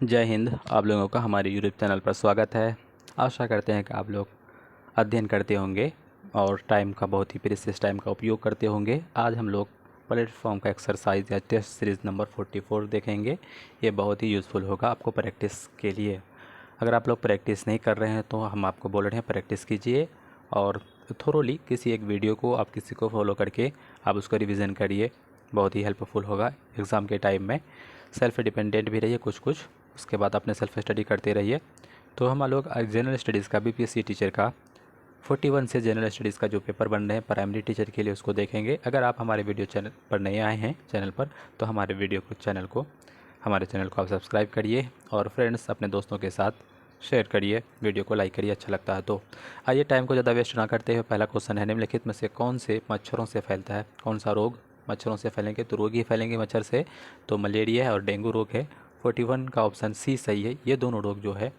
जय हिंद। आप लोगों का हमारे यूट्यूब चैनल पर स्वागत है। आशा करते हैं कि आप लोग अध्ययन करते होंगे और टाइम का बहुत ही प्रीशियस टाइम का उपयोग करते होंगे। आज हम लोग प्लेटफॉर्म का एक्सरसाइज या टेस्ट सीरीज़ नंबर 44 देखेंगे। ये बहुत ही यूज़फुल होगा आपको प्रैक्टिस के लिए। अगर आप लोग प्रैक्टिस नहीं कर रहे हैं तो हम आपको बोल रहे हैं प्रैक्टिस कीजिए और थोरोली किसी एक वीडियो को आप किसी को फॉलो करके आप उसको रिवीजन करिए। बहुत ही हेल्पफुल होगा एग्ज़ाम के टाइम में। सेल्फ डिपेंडेंट भी रहिए कुछ कुछ, उसके बाद अपने सेल्फ स्टडी करते रहिए। तो हम लोग जनरल स्टडीज़ का बीपीएससी टीचर का 41 से जनरल स्टडीज़ का जो पेपर बन रहे हैं प्राइमरी टीचर के लिए उसको देखेंगे। अगर आप हमारे वीडियो चैनल पर नए आए हैं चैनल पर तो हमारे चैनल को आप सब्सक्राइब करिए और फ्रेंड्स अपने दोस्तों के साथ शेयर करिए, वीडियो को लाइक करिए अच्छा लगता है तो। आइए टाइम को ज़्यादा वेस्ट ना करते हुए पहला क्वेश्चन है, निम्नलिखित में से कौन से मच्छरों से फैलता है? कौन सा रोग मच्छरों से फैलेंगे? तो रोग ही फैलेंगे मच्छर से, तो मलेरिया है और डेंगू रोग है। 41 का ऑप्शन सी सही है। ये दोनों रोग जो है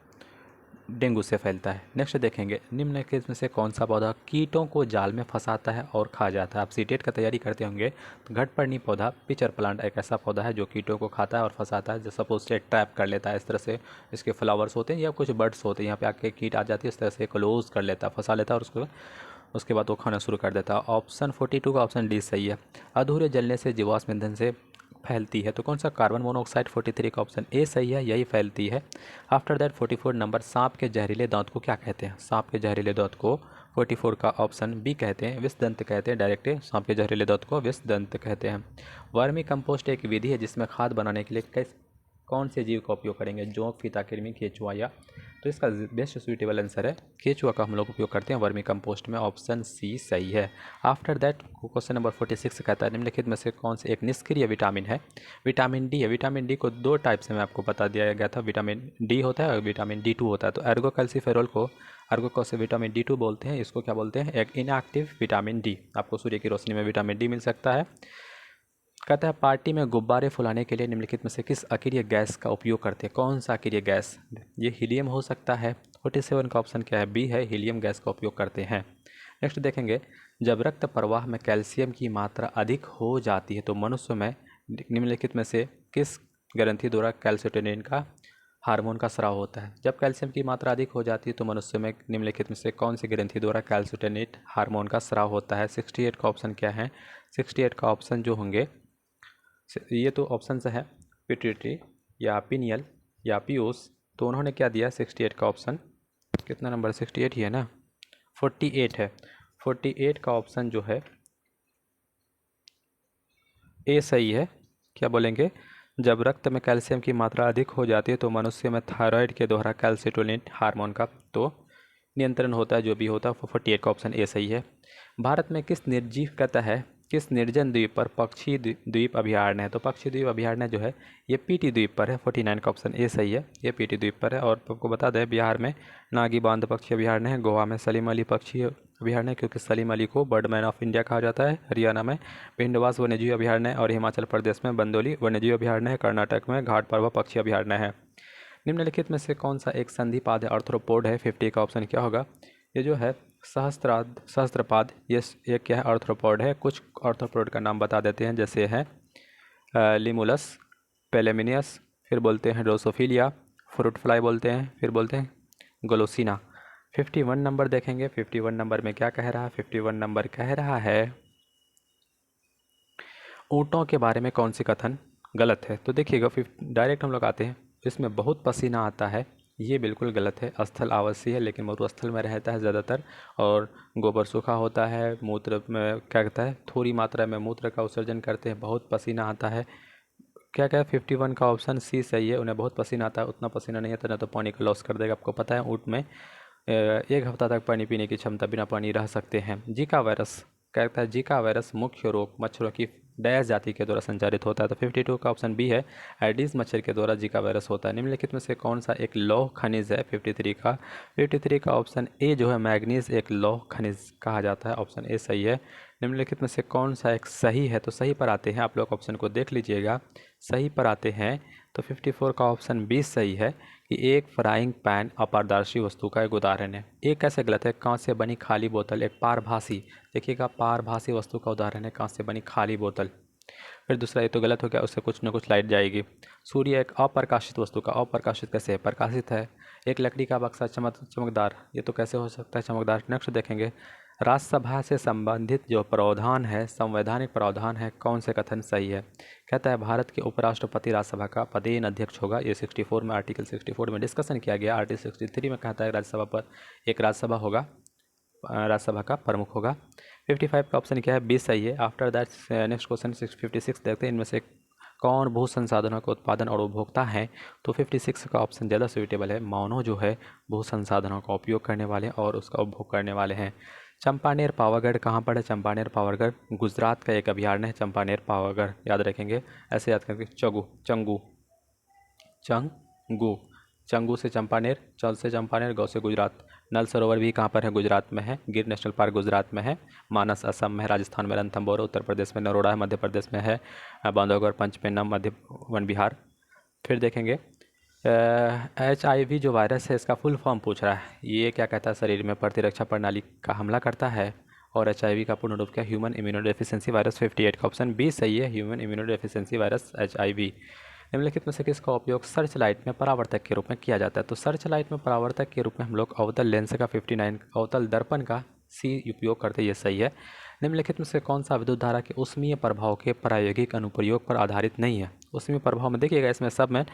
डेंगू से फैलता है। नेक्स्ट देखेंगे, निम्नलिखित में से कौन सा पौधा कीटों को जाल में फंसाता है और खा जाता है? आप सीटेट का तैयारी करते होंगे तो घटपर्णी पौधा पिचर प्लांट एक ऐसा पौधा है जो कीटों को खाता है और फंसाता है। जैसे सपोज से ट्रैप कर लेता है, इस तरह से इसके फ्लावर्स होते हैं या कुछ बर्ड्स होते हैं, यहाँ पे आके कीट आ जाती है, इस तरह से क्लोज कर लेता है, फंसा लेता है और उसके बाद वो खाना शुरू कर देता है। ऑप्शन 42 का ऑप्शन डी सही है। अधूरे जलने से जीवाश्म ईंधन से फैलती है तो कौन सा? Carbon monoxide. 43 का ऑप्शन ए सही है, यही फैलती है। आफ्टर दैट 44 नंबर, सांप के जहरीले दांत को क्या कहते हैं? सांप के जहरीले दांत को 44 का ऑप्शन बी कहते हैं, विषदंत कहते हैं। डायरेक्ट सांप के जहरीले दांत को विषदंत कहते हैं। वर्मी कंपोस्ट एक विधि है जिसमें खाद बनाने के लिए कौन से जीव का उपयोग करेंगे? जोंक, फीता, कृमि, केचुआ या? तो इसका बेस्ट सुइटेबल आंसर है केचुआ का हम लोग उपयोग करते हैं वर्मी कंपोस्ट में। ऑप्शन सी सही है। आफ्टर दैट क्वेश्चन नंबर 46 कहता है, निम्नलिखित में से कौन से एक निष्क्रिय विटामिन है? विटामिन डी है। विटामिन डी को दो टाइप से मैं आपको बता दिया गया था, विटामिन डी होता है और विटामिन डी 2 होता है। तो एर्गोकैल्सिफेरॉल को अर्गोकॉस से विटामिन डी 2 बोलते हैं, इसको क्या बोलते हैं? एक इनएक्टिव विटामिन डी। आपको सूर्य की रोशनी में विटामिन डी मिल सकता है। कहता है, पार्टी में गुब्बारे फुलाने के लिए निम्नलिखित में से किस अकीरिय गैस का उपयोग करते हैं? कौन सा अकीरिय गैस? ये हीलियम हो सकता है। 47 का ऑप्शन क्या है? बी है, हीलियम गैस का उपयोग करते हैं। नेक्स्ट देखेंगे, जब रक्त प्रवाह में कैल्शियम की मात्रा अधिक हो जाती है तो मनुष्य में निम्नलिखित में से किस ग्रंथि द्वारा कैल्सिटोनिन का हार्मोन का स्राव होता है? जब कैल्शियम की मात्रा अधिक हो जाती है तो मनुष्य में निम्नलिखित में से कौन सी ग्रंथि द्वारा कैल्सिटोनिन हार्मोन का स्राव होता है? 68 का ऑप्शन क्या है? 68 का ऑप्शन जो होंगे, ये तो ऑप्शन है पिट्यूटरी या पिनियल या पीयूष, तो उन्होंने क्या दिया? 68 का ऑप्शन, कितना नंबर? 68 ही है ना, 48 है। 48 का ऑप्शन जो है ए सही है। क्या बोलेंगे? जब रक्त में कैल्शियम की मात्रा अधिक हो जाती है तो मनुष्य में थायराइड के द्वारा कैल्सिटोनिन हार्मोन का तो नियंत्रण होता है, जो भी होता है। 48 का ऑप्शन ए सही है। भारत में किस निर्जीव कहता है किस निर्जन द्वीप पर पक्षी द्वीप अभयारण्य है? तो पक्षी द्वीप अभयारण्य जो है ये पीटी द्वीप पर है। 49 का ऑप्शन ए सही है, ये पीटी द्वीप पर है। और आपको बता दें, बिहार में नागी बांध पक्षी अभयारण्य है, गोवा में सलीम अली पक्षी अभयारण्य क्योंकि सलीम अली को बर्डमैन ऑफ इंडिया कहा जाता है, हरियाणा में भिंडवास वन्यजीव अभयारण्य और हिमाचल प्रदेश में बंदोली वन्यजीव अभयारण्य है, कर्नाटक में घाट पर्व पक्षी अभयारण्य है। निम्नलिखित में से कौन सा एक संधिपाद आर्थ्रोपोड है? 50 का ऑप्शन क्या होगा? ये जो है सहस्त्रपाद, ये क्या है? आर्थ्रोपोड है। कुछ आर्थ्रोपोड का नाम बता देते हैं, जैसे है लिमुलस, पेलेमिनियस, फिर बोलते हैं ड्रोसोफिलिया, फ्रूट फ्लाई बोलते हैं, फिर बोलते हैं ग्लोसिना। 51 नंबर देखेंगे, 51 नंबर में क्या कह रहा है? 51 नंबर कह रहा है ऊँटों के बारे में कौन सी कथन गलत है? तो देखिएगा, डायरेक्ट हम लोग आते हैं, इसमें बहुत पसीना आता है, ये बिल्कुल गलत है। स्थल आवासीय है लेकिन मरुस्थल में रहता है ज़्यादातर, और गोबर सूखा होता है, मूत्र में क्या कहता है थोड़ी मात्रा में मूत्र का उत्सर्जन करते हैं, बहुत पसीना आता है। क्या क्या 51 का ऑप्शन सी सही है, उन्हें बहुत पसीना आता है। उतना पसीना नहीं आता ना तो पानी का लॉस कर देगा। आपको पता है ऊँट में 1 हफ्ता तक पानी पीने की क्षमता, बिना पानी रह सकते हैं। जीका वायरस कहता है, जीका वायरस मुख्य रोग मच्छरों की डैश जाति के द्वारा संचारित होता है। तो 52 का ऑप्शन बी है, एडिस मच्छर के द्वारा जीका वायरस होता है। निम्नलिखित में से कौन सा एक लौह खनिज है? 53 का ऑप्शन ए जो है मैग्नीज एक लौह खनिज कहा जाता है, ऑप्शन ए सही है। निम्नलिखित में से कौन सा एक सही है? तो सही पर आते हैं, आप लोग ऑप्शन को देख लीजिएगा, सही पर आते हैं। तो 54 का ऑप्शन बी सही है कि एक फ्राइंग पैन अपारदर्शी वस्तु का एक उदाहरण है। एक कैसे गलत है? कांच से बनी खाली बोतल एक पारभासी, देखिएगा पारभासी वस्तु का उदाहरण है कांच से बनी खाली बोतल। फिर दूसरा ये तो गलत हो गया, उससे कुछ ना कुछ लाइट जाएगी। सूर्य एक अप्रकाशित वस्तु का, अप्रकाशित कैसे है, प्रकाशित है। एक लकड़ी का बक्सा चमकदार, ये तो कैसे हो सकता है चमकदार। नेक्स्ट देखेंगे, राज्यसभा से संबंधित जो प्रावधान है, संवैधानिक प्रावधान है, कौन से कथन सही है। कहता है भारत के उपराष्ट्रपति राज्यसभा का पदेन अध्यक्ष होगा। ये 64 में, आर्टिकल 64 में डिस्कशन किया गया। आर्टिकल 63 में कहता है राज्यसभा पर एक राज्यसभा होगा, राज्यसभा का प्रमुख होगा। 55 का ऑप्शन क्या है, 20 सही है। आफ्टर दैट नेक्स्ट क्वेश्चन 56 देखते हैं, इनमें से कौन भू संसाधनों का उत्पादन और उपभोक्ता है। तो 56 का ऑप्शन ज़्यादा सुइटेबल है। मानव जो है भू संसाधनों का उपयोग करने वाले और उसका उपभोग करने वाले हैं। चंपानेर पावागढ़ कहाँ पर है। चंपानेर पावागढ़ गुजरात का एक अभयारण्य है, चंपानेर पावागढ़, याद रखेंगे। ऐसे याद करके, चंगू, चंगू से चंपानेर, चल से चंपानेर, गौ से गुजरात। नल सरोवर भी कहाँ पर है, गुजरात में है। गिर नेशनल पार्क गुजरात में है। मानस असम में है। राजस्थान में रणथंभौर, उत्तर प्रदेश में नरोड़ा है। मध्य प्रदेश में है बांधवगढ़, पंचपेन्नम, मध्य वन विहार। फिर देखेंगे HIV जो वायरस है, इसका फुल फॉर्म पूछ रहा है। ये क्या कहता है, शरीर में प्रतिरक्षा प्रणाली का हमला करता है। और HIV का पूर्ण रूप क्या, ह्यूमन इम्यूनोडेफिशिएंसी वायरस। 58 का ऑप्शन बी सही है, ह्यूमन इम्यूनोडेफिशिएंसी वायरस HIV। निम्नलिखित में से किसका उपयोग सर्च लाइट में परावर्तक के रूप में किया जाता है। तो सर्च लाइट में परावर्तक के रूप में हम लोग अवतल लेंस का 59, अवतल दर्पण का C उपयोग करते हैं, ये सही है। निम्नलिखित में से कौन सा विद्युत धारा के ऊष्मीय प्रभाव के प्रायोगिक अनुप्रयोग पर आधारित नहीं है। ऊष्मीय प्रभाव में देखिएगा, इसमें सब में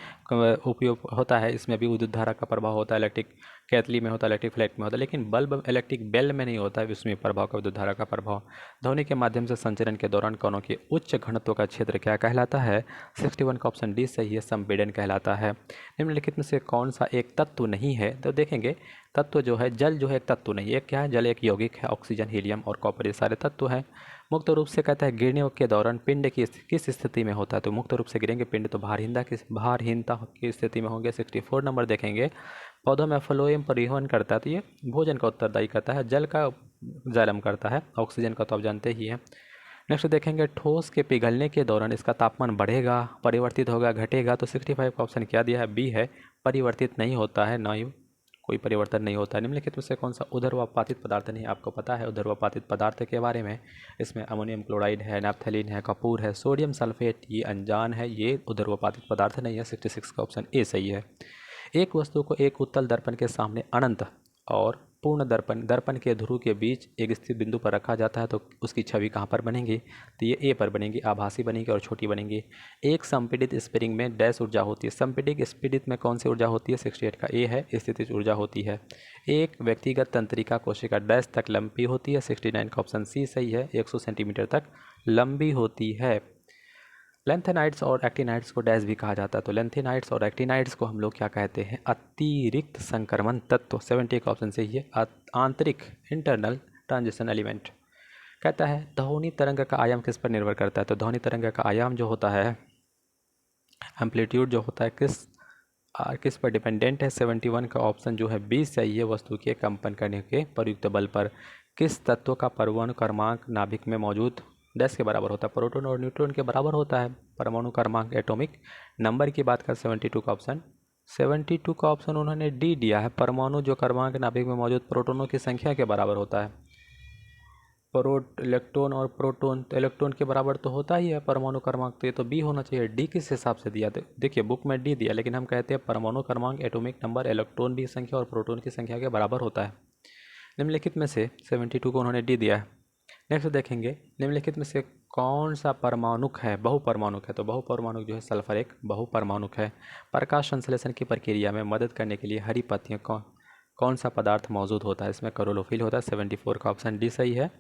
उपयोग होता है, इसमें भी विद्युत धारा का प्रभाव होता है। इलेक्ट्रिक कैथली में होता है, इलेक्ट्रिक फ्लैट में होता है, लेकिन बल्ब इलेक्ट्रिक बेल में नहीं होता है ऊष्मीय प्रभाव का, विद्युत धारा का प्रभाव। ध्वनि के माध्यम से संचरण के दौरान कणों के उच्च घनत्व का क्षेत्र क्या कहलाता है। 61 का ऑप्शन डी सही है, संपीड़न कहलाता है। निम्नलिखित में से कौन सा एक तत्व नहीं है। तो देखेंगे, तत्व जो है, जल जो है एक तत्व नहीं है। एक क्या है, जल एक यौगिक है, ऑक्सीजन, हीलियम और कॉपर, ये सारे तत्व हैं। मुक्त रूप से कहता है गिरने के दौरान पिंड की किस स्थिति में होता है। तो मुक्त रूप से गिरेंगे पिंड तो भारहीनता की स्थिति में होंगे। 64 नंबर देखेंगे, पौधों में फ्लोएम परिवहन करता है, तो ये भोजन का उत्तरदायी करता है। जल का जारम करता है, ऑक्सीजन का तो आप जानते ही हैं। नेक्स्ट देखेंगे, ठोस के पिघलने के दौरान इसका तापमान बढ़ेगा, परिवर्तित होगा, घटेगा। तो 65 का ऑप्शन क्या दिया है, बी है, परिवर्तित नहीं होता है, ना ही कोई परिवर्तन नहीं होता है। निम्नलिखित में से कौन सा उदरवापातित पदार्थ नहीं, आपको पता है उदरवापातित पदार्थ के बारे में। इसमें अमोनियम क्लोराइड है, नैप्थलीन है, कपूर है, सोडियम सल्फेट, ये अनजान है, ये उदरवापातित पदार्थ नहीं है। 66 का ऑप्शन ए सही है। एक वस्तु को एक उत्तल दर्पण के सामने अनंत और पूर्ण दर्पण के ध्रुव के बीच एक स्थिर बिंदु पर रखा जाता है, तो उसकी छवि कहाँ पर बनेगी। तो ये ए पर बनेगी, आभासी बनेगी और छोटी बनेगी। एक संपीड़ित स्प्रिंग में डैश ऊर्जा होती है। संपीड़ित स्पीडित में कौन सी ऊर्जा होती है, 68 का ए है, स्थितिज ऊर्जा होती है। एक व्यक्तिगत तंत्रिका कोशिका डैश तक लंबी होती है, 69 का ऑप्शन सी सही है, 100 सेंटीमीटर तक लंबी होती है। लेंथेनाइड्स और एक्टिनाइड्स को डैश भी कहा जाता है। तो लेंथेनाइड्स और एक्टिनाइड्स को हम लोग क्या कहते हैं, अतिरिक्त संक्रमण तत्व। 70 का ऑप्शन सही है, आंतरिक, इंटरनल ट्रांजिशन एलिमेंट। कहता है ध्वनि तरंग का आयाम किस पर निर्भर करता है। तो ध्वनि तरंग का आयाम जो होता है, एम्पलीट्यूड जो होता है, किस पर डिपेंडेंट है। 71 का ऑप्शन जो है 20 सही है, वस्तु के कंपन करने के प्रयुक्त बल पर। किस तत्व का परमाणु क्रमांक नाभिक में मौजूद डैश के बराबर होता है, प्रोटॉन और न्यूट्रॉन के बराबर होता है परमाणु क्रमांक, एटॉमिक नंबर की बात कर। 72 का ऑप्शन, 72 का ऑप्शन उन्होंने डी दिया है, परमाणु जो क्रमांक नाभिक में मौजूद प्रोटोनों की संख्या के बराबर होता है। इलेक्ट्रॉन और प्रोटॉन, तो इलेक्ट्रॉन के बराबर तो होता ही है परमाणु क्रमांक, तो ये तो बी होना चाहिए। डी किस हिसाब से दिया, देखिए बुक में डी दिया, लेकिन हम कहते हैं परमाणु क्रमांक, एटॉमिक नंबर, इलेक्ट्रॉन की संख्या और प्रोटॉन की संख्या के बराबर होता है। निम्नलिखित में से 72 को उन्होंने डी दिया है। नेक्स्ट देखेंगे, निम्नलिखित में से कौन सा परमाणुक है, बहुपरमाणुक है। तो बहुपरमाणुक जो है सल्फर एक बहुपरमाणुक है। प्रकाश संश्लेषण की प्रक्रिया में मदद करने के लिए हरी पत्तियों कौन सा पदार्थ मौजूद होता है। इसमें क्लोरोफिल होता है। 74 का ऑप्शन डी सही है।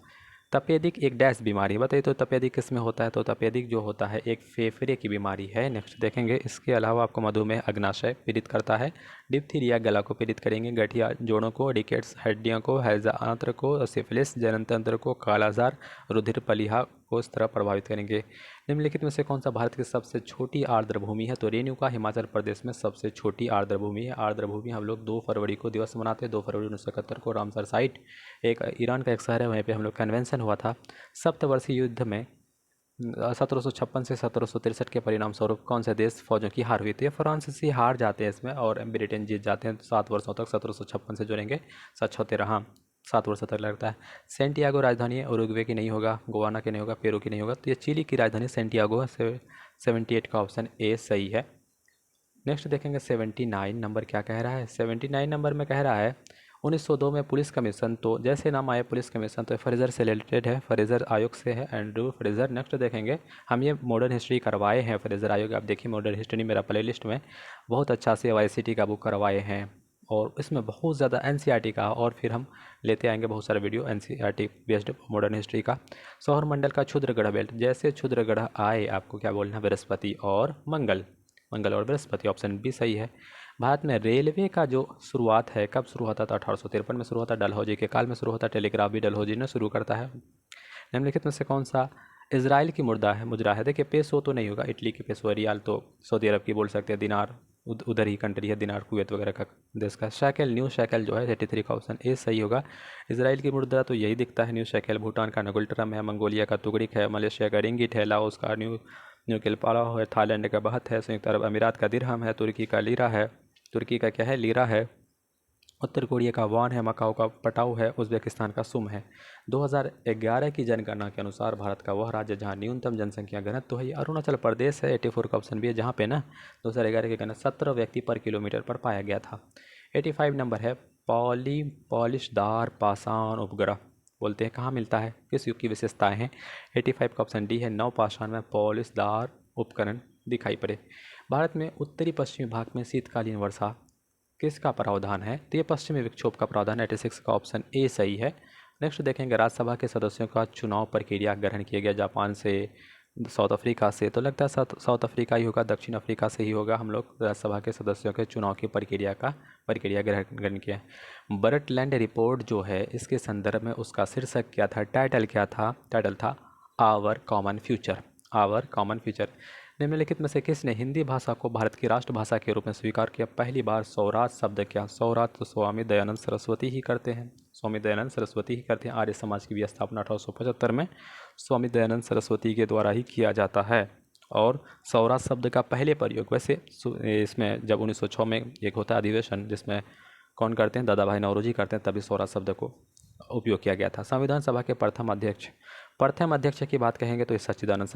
तपेदिक एक डैश बीमारी, बताइए तो तपेदिक किस में होता है। तो तपेदिक जो होता है एक फेफड़े की बीमारी है। नेक्स्ट देखेंगे, इसके अलावा आपको मधुमेह अग्नाशय पीड़ित करता है, डिप्थीरिया गला को पीड़ित करेंगे, गठिया जोड़ों को, रिकेट्स हड्डियों को, हैजा आंत्र को, सिफिलिस जननतंत्र को, कालाजार, रुधिर पलिहा को इस तरह प्रभावित करेंगे। निम्नलिखित में से कौन सा भारत की सबसे छोटी आर्द्र भूमि है। तो रेणुका हिमाचल प्रदेश में सबसे छोटी आर्द्र भूमि है। आर्द्र भूमि हम लोग 2 फरवरी को दिवस मनाते हैं। 2 फरवरी 1971 को रामसर साइट, एक ईरान का एक शहर है, वहीं पे हम लोग कन्वेंशन हुआ था। सप्तवर्षीय युद्ध में 1756 से 1763 के परिणाम स्वरूप कौन से देश फौजों की हार हुई थी। फ्रांसीसी हार जाते हैं इसमें और ब्रिटेन जीत जाते हैं। 7 वर्षों तक 1756 से जुड़ेंगे 7 रहा। 7 वर्षों तक लगता है। सेंटियागो राजधानी है, उरुग्वे की नहीं होगा, गोवाना की नहीं होगा, पेरू की नहीं होगा, तो ये चिली की राजधानी सेंटियागो है। 78 का ऑप्शन ए सही है। नेक्स्ट देखेंगे 79 नंबर क्या कह रहा है। 79 नंबर में कह रहा है 1902 में पुलिस कमीशन, तो जैसे नाम आए पुलिस कमीशन तो फ्रेजर से रिलेटेड है, फ्रेजर आयोग से है, एंड्रू फ्रेजर। नेक्स्ट देखेंगे, हम ये मॉडर्न हिस्ट्री करवाए हैं फ्रेजर आयोग, आप देखिए मॉडर्न हिस्ट्री मेरा प्लेलिस्ट में बहुत अच्छा से वाईसीटी का बुक करवाए हैं, और इसमें बहुत ज़्यादा एनसीईआरटी का, और फिर हम लेते आएंगे बहुत सारे video NCERT based modern history का। सौर मंडल का क्षुद्र ग्रह बेल्ट, जैसे क्षुद्र ग्रह आए आपको क्या बोलना है, बृहस्पति और मंगल, मंगल और बृहस्पति, ऑप्शन बी सही है। भारत में रेलवे का जो शुरुआत है कब शुरू होता था, 1853 में शुरू होता, डलहौजी के काल में शुरू होता, टेलीग्राफ भी डलहौजी ने शुरू करता है। निम्नलिखित में से कौन सा इजराइल की मुद्रा है, देखिए पेसो तो नहीं होगा, इटली की पेसो, रियाल तो सऊदी अरब की बोल सकते हैं, दिनार उधर ही कंट्री है, दिनार कुवैत वगैरह का देश का। शैकेल, न्यू शैकेल जो है 83 का ऑप्शन ए सही होगा। इजराइल की मुद्रा तो यही दिखता है, न्यू शैकेल। भूटान का नगुल्टरम है, मंगोलिया का तुगरिक है, मलेशिया का रिंगिट है, लाओस का न्यू किलपाला है, थाईलैंड का बहत है, संयुक्त अरब अमीरात का दिरहम है, तुर्की का लीरा है, तुर्की का क्या है, लीरा है, उत्तर कोरिया का वान है, मकाओ का पटाऊ है, उज़्बेकिस्तान का सुम है। 2011 की जनगणना के अनुसार भारत का वह राज्य जहां न्यूनतम जनसंख्या घनत्व तो है, ये अरुणाचल प्रदेश है। 84 का ऑप्शन भी है, जहां पे ना 2011 की गणना 17 व्यक्ति पर किलोमीटर पर पाया गया था। 85 नंबर है, पॉलिशदार पाषाण उपग्रह बोलते हैं, कहाँ मिलता है, किस युग की विशेषताएं हैं। 85 का ऑप्शन डी है, नव पाषाण में पॉलिशदार उपकरण दिखाई पड़े। भारत में उत्तरी पश्चिमी भाग में शीतकालीन वर्षा किसका प्रावधान है, तो ये पश्चिमी विक्षोभ का प्रावधान। 86 का ऑप्शन ए सही है। नेक्स्ट देखेंगे, राज्यसभा के सदस्यों का चुनाव प्रक्रिया ग्रहण किया गया जापान से, साउथ अफ्रीका से, तो लगता है साउथ अफ्रीका ही होगा, दक्षिण अफ्रीका से ही होगा। हम लोग राज्यसभा के सदस्यों के चुनाव की प्रक्रिया ग्रहण किया। बर्टलैंड रिपोर्ट जो है, इसके संदर्भ में उसका शीर्षक क्या था, टाइटल क्या था, टाइटल था our common future, our common future. निम्नलिखित में से किसने हिंदी भाषा को भारत की राष्ट्रभाषा के रूप में स्वीकार किया। पहली बार स्वराज शब्द क्या, स्वराज तो स्वामी दयानंद सरस्वती ही करते हैं, स्वामी दयानंद सरस्वती ही करते हैं। आर्य समाज की भी स्थापना 1875 में स्वामी दयानंद सरस्वती के द्वारा ही किया जाता है। और स्वराज शब्द का पहले प्रयोग वैसे इसमें जब 1906 में एक होता है अधिवेशन, जिसमें कौन करते हैं, दादा भाई नौरोजी करते हैं, तभी स्वराज शब्द को उपयोग किया गया था। संविधान सभा के प्रथम अध्यक्ष की बात कहेंगे तो ये सच्चिदानंद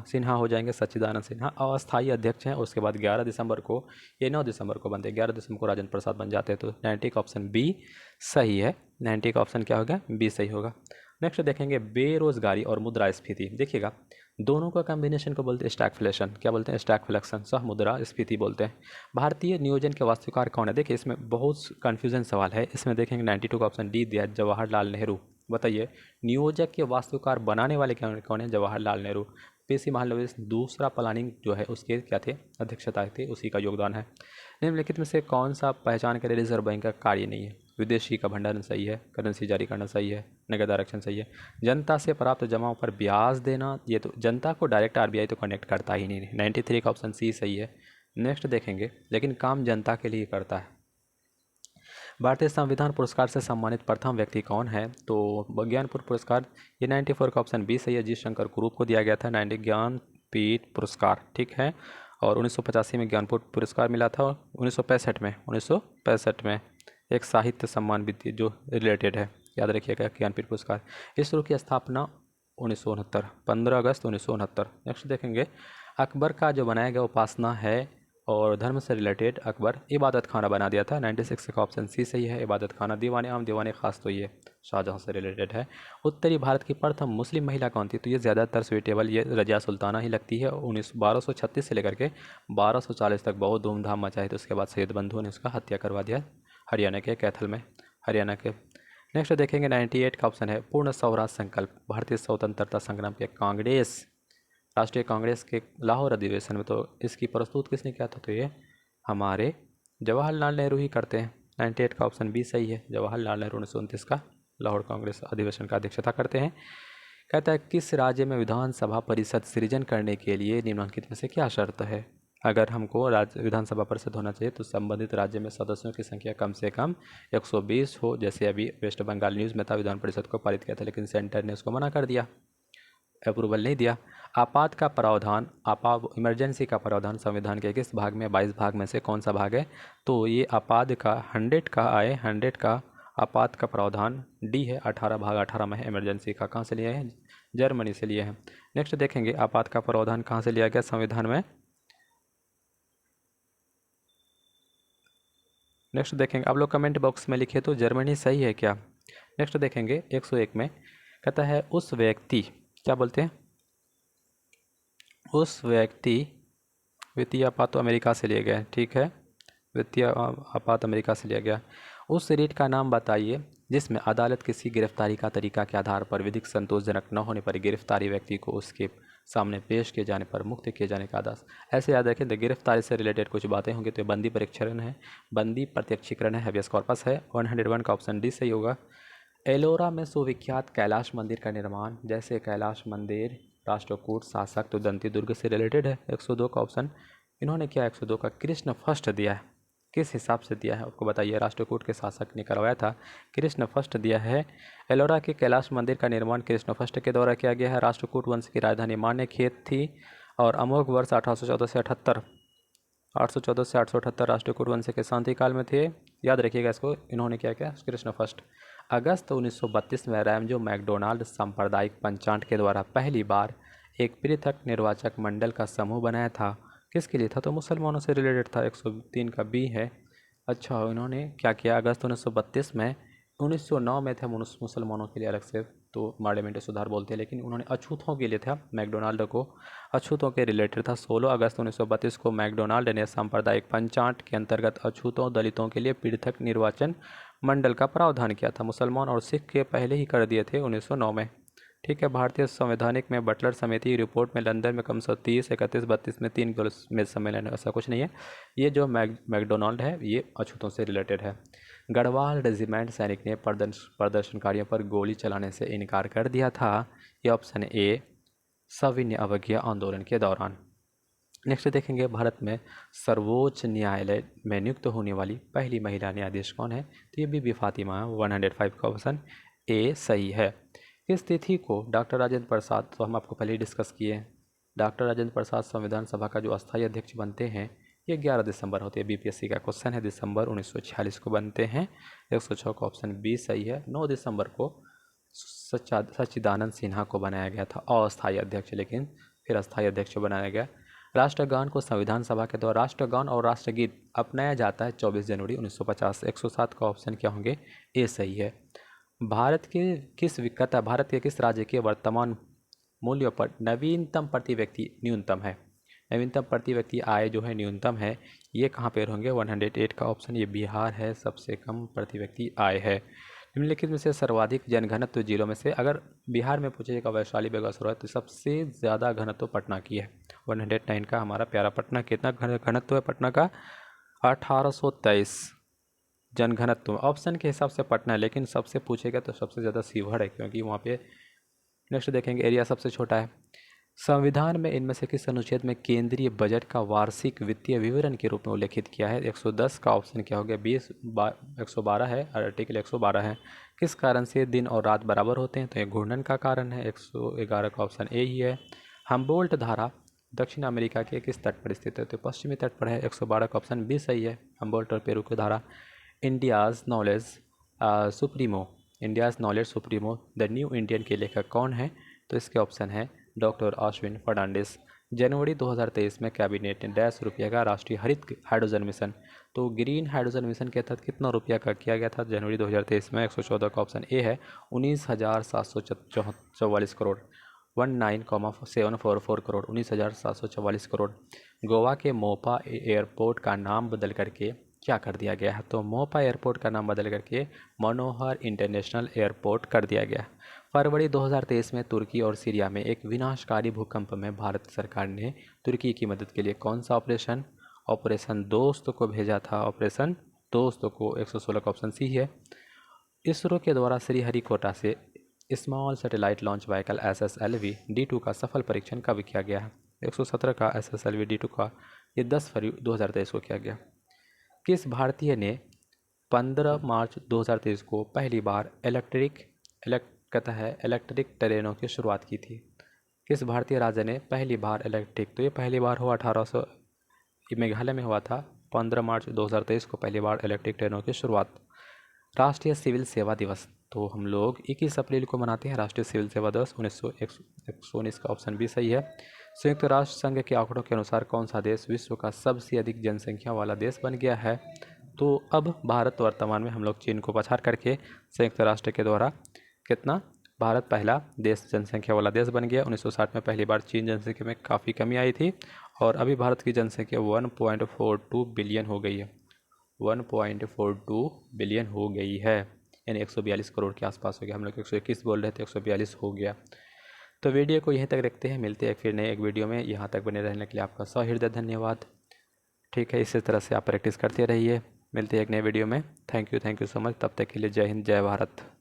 सिन्हा हो जाएंगे, सच्चिदानंद सिन्हा अस्थायी अध्यक्ष हैं। उसके बाद 11 दिसंबर को, ये 9 दिसंबर को बनते हैं, 11 दिसंबर को राजेंद्र प्रसाद बन जाते हैं। तो 90 का ऑप्शन बी सही है, 90 का ऑप्शन क्या होगा, बी सही होगा। नेक्स्ट देखेंगे, बेरोजगारी और मुद्रास्फीति, देखिएगा दोनों का कॉम्बिनेशन को बोलते हैं स्टैगफ्लेशन, क्या बोलते हैं, स्टैगफ्लेशन, सह मुद्रा स्फीति बोलते हैं। भारतीय नियोजन के वास्तुकार कौन है, देखिए इसमें बहुत कन्फ्यूजन सवाल है, इसमें देखेंगे 92 का ऑप्शन डी दिया है, जवाहरलाल नेहरू। बताइए नियोजक के वास्तुकार बनाने वाले कौन है, जवाहरलाल नेहरू। पीसी महालनोबिस दूसरा प्लानिंग जो है उसके क्या थे, अध्यक्षता थे, उसी का योगदान है। निम्नलिखित में से कौन सा पहचान करे रिजर्व बैंक का कार्य नहीं है। विदेशी का भंडारण सही है, करेंसी जारी करना सही है, नगद आरक्षण सही है, जनता से प्राप्त जमाओं पर ब्याज देना, ये तो जनता को डायरेक्ट आरबीआई तो कनेक्ट करता ही नहीं है। 93 का ऑप्शन सी सही है। नेक्स्ट देखेंगे, लेकिन काम जनता के लिए करता है। भारतीय संविधान पुरस्कार से सम्मानित प्रथम व्यक्ति कौन है, तो ज्ञानपीठ पुरस्कार, ये 94 का ऑप्शन बी सही है, जी शंकर कुरूप को दिया गया था 90 ज्ञानपीठ पुरस्कार, ठीक है। और 1985 में ज्ञानपीठ पुरस्कार मिला था, 1965 में एक साहित्य सम्मान भी जो रिलेटेड है, याद रखिएगा ज्ञानपीठ पुरस्कार। इसरो की स्थापना 1969, 15 अगस्त 1969। नेक्स्ट देखेंगे, अकबर का जो बनाया गया उपासना है और धर्म से रिलेटेड, अकबर इबादत खाना बना दिया था। 96 का ऑप्शन सी सही है, इबादत खाना। दीवाने आम दीवाने खास, तो ये शाहजहाँ से रिलेटेड है। उत्तरी भारत की प्रथम मुस्लिम महिला कौन थी, तो ये ज़्यादातर स्वीटेबल ये रजिया सुल्ताना ही लगती है। 1236 से लेकर के 1240 तक बहुत धूमधाम मचाई, तो उसके बाद सैयद बंधु ने उसका हत्या करवा दिया हरियाणा के कैथल में, हरियाणा के। नेक्स्ट देखेंगे 98 का ऑप्शन है, पूर्ण स्वराज संकल्प भारतीय स्वतंत्रता संग्राम के कांग्रेस, राष्ट्रीय कांग्रेस के लाहौर अधिवेशन में, तो इसकी प्रस्तुत किसने किया था, तो ये हमारे जवाहरलाल नेहरू ही करते हैं। 98 का ऑप्शन बी सही है, जवाहरलाल नेहरू 1929 का लाहौर कांग्रेस अधिवेशन का अध्यक्षता करते हैं। कहता है, किस राज्य में विधानसभा परिषद सृजन करने के लिए निम्नलिखित में से क्या शर्त है। अगर हमको राज्य विधानसभा परिषद होना चाहिए तो संबंधित राज्य में सदस्यों की संख्या कम से कम 120 हो, जैसे अभी वेस्ट बंगाल न्यूज़ में था, विधान परिषद को पारित किया था, लेकिन सेंटर ने उसको मना कर दिया, अप्रूवल नहीं दिया। आपात का प्रावधान, इमरजेंसी का प्रावधान संविधान के किस भाग में, 22 भाग में से कौन सा भाग है, तो ये आपात का 100 का आए, 100 का आपात का प्रावधान डी है 18/18 में है। इमरजेंसी का कहाँ से लिया है? जर्मनी से लिया है। नेक्स्ट देखेंगे आपात का प्रावधान कहाँ से लिया गया संविधान में। नेक्स्ट देखेंगे, आप लोग कमेंट बॉक्स में लिखे तो जर्मनी सही है क्या। नेक्स्ट देखेंगे 101 में कहता है उस व्यक्ति, क्या बोलते हैं, उस व्यक्ति, वित्तीय आपात तो अमेरिका से लिया गया है, ठीक है, वित्तीय आपात अमेरिका से लिया गया। उस रीट का नाम बताइए जिसमें अदालत किसी गिरफ्तारी का तरीका के आधार पर विधिक संतोषजनक न होने पर गिरफ्तारी व्यक्ति को उसके सामने पेश किए जाने पर मुक्त किए जाने का आदेश। ऐसे याद रखें, गिरफ्तारी से रिलेटेड कुछ बातें होंगी तो बंदी परीक्षण है, बंदी प्रत्यक्षीकरण है, हैबियस कॉर्पस है। 101 का ऑप्शन डी सही होगा। एलोरा में सुविख्यात कैलाश मंदिर का निर्माण, जैसे कैलाश मंदिर, राष्ट्रकूट, शासक, तो दंती दुर्ग से रिलेटेड है। 102 का ऑप्शन, इन्होंने क्या 102 का कृष्ण फर्स्ट दिया है, किस हिसाब से दिया है आपको बताइए। राष्ट्रकूट के शासक ने करवाया था, कृष्ण फर्स्ट दिया है। एलोरा के कैलाश मंदिर का निर्माण कृष्ण फर्स्ट के द्वारा किया गया है। राष्ट्रकूट वंश की राजधानी मान्यखेत थी और अमोघ वर्ष 1814 से 78, 814 से 878 राष्ट्रकूट वंश के शांति काल में थे। याद रखिएगा इसको, इन्होंने क्या किया, कृष्ण फर्स्ट। अगस्त 1932 में रैमजो मैकडोनाल्ड सांप्रदायिक पंचांग के द्वारा पहली बार एक पृथक निर्वाचक मंडल का समूह बनाया था, किसके लिए था, तो मुसलमानों से रिलेटेड था। 103 का बी है। अच्छा, इन्होंने क्या किया, अगस्त 1932 में, 1909 में थे मुसलमानों के लिए अलग से, तो पार्लियामेंट्री सुधार बोलते हैं, लेकिन उन्होंने अछूतों के लिए था, मैकडोनाल्ड को अछूतों के रिलेटेड था। 16 अगस्त 1932 को मैकडोनाल्ड ने सांप्रदायिक पंचांग के अंतर्गत अछूतों दलितों के लिए पृथक निर्वाचन मंडल का प्रावधान किया था। मुसलमान और सिख के पहले ही कर दिए थे 1909 में, ठीक है। भारतीय संवैधानिक में बटलर समिति की रिपोर्ट में लंदन में कम 30, 31, 32 में 3 में सम्मेलन है, ऐसा कुछ नहीं है। ये जो मैकडोनाल्ड है ये अछूतों से रिलेटेड है। गढ़वाल रेजिमेंट सैनिक ने प्रदर्शनकारियों पर गोली चलाने से इनकार कर दिया था। ये ऑप्शन ए, सविनय अवज्ञा आंदोलन के दौरान। नेक्स्ट देखेंगे, भारत में सर्वोच्च न्यायालय में नियुक्त होने वाली पहली महिला न्यायाधीश कौन है, तो ये बीबी फातिमा है। 105 का ऑप्शन ए सही है। किस तिथि को डॉक्टर राजेंद्र प्रसाद, तो हम आपको पहले ही डिस्कस किए, डॉक्टर राजेंद्र प्रसाद संविधान सभा का जो अस्थायी अध्यक्ष बनते हैं ये 11 दिसंबर होती है। बीपीएससी का क्वेश्चन है, दिसंबर 1946 को बनते हैं। 106 का ऑप्शन बी सही है। 9 दिसंबर को सच्चिदानंद सिन्हा को बनाया गया था अस्थायी अध्यक्ष, लेकिन फिर अस्थायी अध्यक्ष बनाया गया। राष्ट्रगान को संविधान सभा के द्वारा राष्ट्रगान और राष्ट्रगीत अपनाया जाता है 24 जनवरी 1950। 107 का ऑप्शन क्या होंगे, ए सही है। भारत के किस राज्य के वर्तमान मूल्यों पर नवीनतम प्रति व्यक्ति न्यूनतम है, नवीनतम प्रति व्यक्ति आय जो है न्यूनतम है, ये कहाँ पर होंगे, 108 का ऑप्शन, ये बिहार है, सबसे कम प्रति व्यक्ति आय है। निम्नलिखित में से सर्वाधिक जनघनत्व जिलों में से, अगर बिहार में पूछेगा वैशाली बेगूसराय, तो सबसे ज़्यादा घनत्व पटना की है। 109 का हमारा प्यारा पटना, कितना घनत्व है पटना का, 1823 जनघनत्व। ऑप्शन के हिसाब से पटना है, लेकिन सबसे पूछेगा तो सबसे ज़्यादा सीवड़ है, क्योंकि वहाँ पे। नेक्स्ट देखेंगे, एरिया सबसे छोटा है। संविधान में इनमें से किस अनुच्छेद में केंद्रीय बजट का वार्षिक वित्तीय विवरण के रूप में उल्लेखित किया है। 110 का ऑप्शन क्या हो गया, 112 है, आर्टिकल 112 है। किस कारण से दिन और रात बराबर होते हैं, तो ये घूर्णन का कारण है। 111 का ऑप्शन ए ही है। हम्बोल्ट धारा दक्षिण अमेरिका के किस तट पर स्थित है, तो पश्चिमी तट पर है। 112 का ऑप्शन बी सही है, हम्बोल्ट और पेरू की धारा। India's knowledge supremo the new Indian के लेखक कौन है, तो इसके ऑप्शन है डॉक्टर अश्विन फर्नांडिस। जनवरी 2023 में कैबिनेट ने ₹100 का राष्ट्रीय हरित हाइड्रोजन मिशन, तो ग्रीन हाइड्रोजन मिशन के तहत कितना रुपया का किया गया था जनवरी 2023 में। 114 का ऑप्शन ए है, 19,744 करोड़, 19,744 करोड़, 19,744 करोड़। गोवा के मोपा एयरपोर्ट का नाम बदल करके क्या कर दिया गया है, तो मोपा एयरपोर्ट का नाम बदल करके मनोहर इंटरनेशनल एयरपोर्ट कर दिया गया। फरवरी 2023 में तुर्की और सीरिया में एक विनाशकारी भूकंप में भारत सरकार ने तुर्की की मदद के लिए कौन सा ऑपरेशन दोस्त को भेजा था, ऑपरेशन दोस्त को। 116 का ऑप्शन सी है। इसरो के द्वारा श्रीहरिकोटा से small satellite launch vehicle SSLV D2 का सफल परीक्षण कब किया गया है। 117 का SSLV D2 का ये 10 फरवरी 2023 को किया गया। किस भारतीय ने 15 मार्च 2023 को पहली बार इलेक्ट्रिक ट्रेनों की शुरुआत की थी। किस भारतीय राज्य ने पहली बार इलेक्ट्रिक, तो ये पहली बार हुआ 1800 मेघालय में हुआ था। 15 मार्च 2023 को पहली बार इलेक्ट्रिक ट्रेनों की शुरुआत। राष्ट्रीय सिविल सेवा दिवस, तो हम लोग 21 अप्रैल को मनाते हैं राष्ट्रीय सिविल सेवा दिवस 1919 का ऑप्शन बी सही है। संयुक्त राष्ट्र संघ के आंकड़ों के अनुसार कौन सा देश विश्व का सबसे अधिक जनसंख्या वाला देश बन गया है? तो अब भारत वर्तमान में हम लोग चीन को पछाड़ करके संयुक्त राष्ट्र के द्वारा कितना, भारत पहला देश जनसंख्या वाला देश बन गया। 1960 में पहली बार चीन जनसंख्या में काफ़ी कमी आई थी और अभी भारत की जनसंख्या 1.42 बिलियन हो गई है। 1.42 बिलियन हो गई है, यानी 142 करोड़ के आसपास हो गया। हम लोग 121 बोल रहे थे, 142 हो गया। तो वीडियो को यहीं तक रखते हैं, मिलते हैं फिर नए एक वीडियो में। यहाँ तक बने रहने के लिए आपका सहृदय धन्यवाद। ठीक है, इसी तरह से आप प्रैक्टिस करते रहिए। मिलते हैं एक नए वीडियो में। Thank you so much. तब तक के लिए जय हिंद, जय भारत।